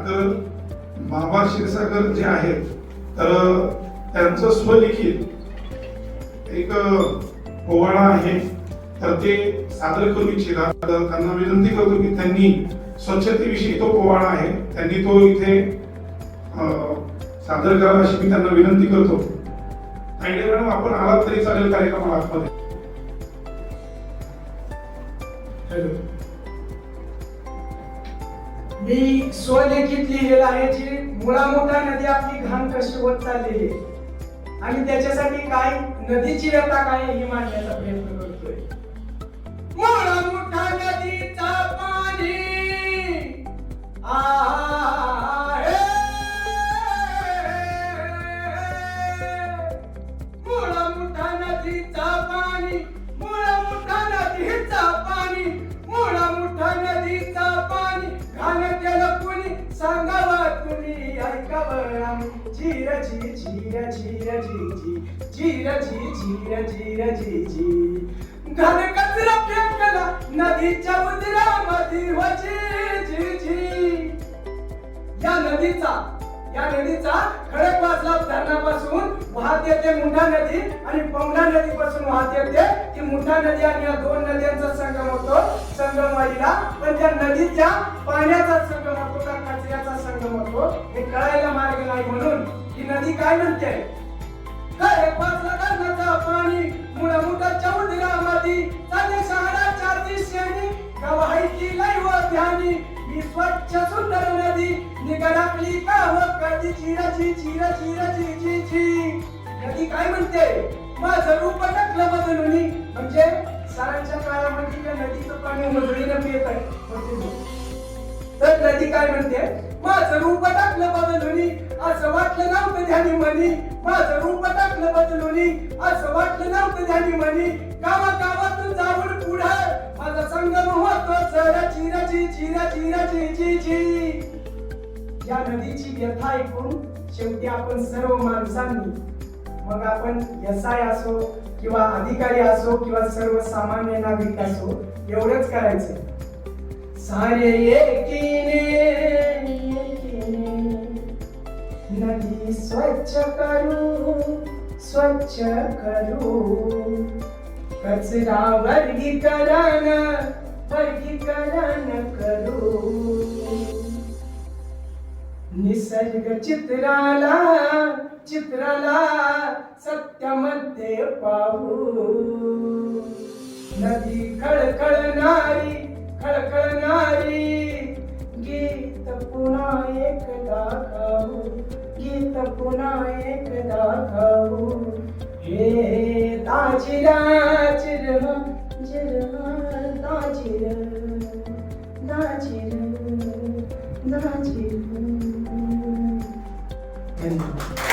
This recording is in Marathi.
तर बाबा क्षीरसागर जे आहेत तर त्यांचं स्वलिखित एक पोवाडा आहे, तर ते सादर करू इच्छितात. तर त्यांना विनंती करतो की त्यांनी स्वच्छतेविषयी तो पोवाडा आहे त्यांनी तो इथे सादर करावा अशी मी त्यांना विनंती करतो. आणि मॅडम आपण आलात तरी चालेल कार्यक्रमाला आतमध्ये. मी स्वलिखित लिहिलेलं आहे जी मुळामुठा नदी आपली घाण कशी होत चाललेली आहे आणि त्याच्यासाठी काय नदीची व्यथा काय ही मांडण्याचा प्रयत्न करतोय. मुळामुठा नदीचा पाणी आहे, मुळामुठा नदीचा पाणी, मुळामुठा नदीचा पाणी, मुळामुठा नदीचा पाणी घाण केलं कुणी सांगावा तुम्ही ऐकावं. झीर झी झीर झीर झी झी झीर झी झीर झीर झी झी घाण कचरा फेकला नदीच्या उदरामध्ये हो झी झी झी. या नदीचा खडकवासला धरणापासून वाहत येते मुठा नदी आणि पवना नदी पासून वाहत येते. ती मुठा नदी आणि या दोन नद्यांचा संगम होतो संगमवाडीला. पण त्या नदीच्या पाण्याचा संगम होतो का कचऱ्याचा संगम होतो हे कळायला मार्ग नाही. म्हणून ही नदी काय म्हणते, खडकवासला धरणाचा पाणी मुळामुठाच्या उदरामध्ये चाले शहरा चार दिशेने गवाही लय व ध्यानी. मी स्वच्छ सुंदर नदी निघाली का हो कधी चिराची चिरा चिरा ची ची ची. नदी काय म्हणते, माझं रूप टाकलं बदलून. म्हणजे सारांच्या काळामध्ये त्या नदीचं पाणी मजुरीनं पित आहे. तर नदी काय म्हणते, माझं रूप टाकलं बदलून असं वाटलं नव्हतं ध्यानी म्हणी. माझं रूप टाकलं बदलून असं वाटलं नव्हतं ध्यानी म्हणी. गावागावातून जाऊन पुढे माझा संगम होतो चरा चिराची चिरा चिरा ची ची ची. या नदीची व्यथा ऐकून शेवटी आपण सर्व माणसांनी, मग आपण एसआय असो किंवा अधिकारी असो किंवा सर्वसामान्य नागरिक असो, एवढंच करायचं. सारे एकीने नदी स्वच्छ करू, स्वच्छ करू. कचरा वर्गीकरण करू. निसर्ग चित्राला सत्यामध्ये पाहू. नदी खळखळणारी गीत पुन्हा एकदा गाऊ. गीत पुन्हा एकदा गाऊ. हे ताजिरा चिरहा चिरहा ताजिर दाजिर दाजिर. धन्यवाद.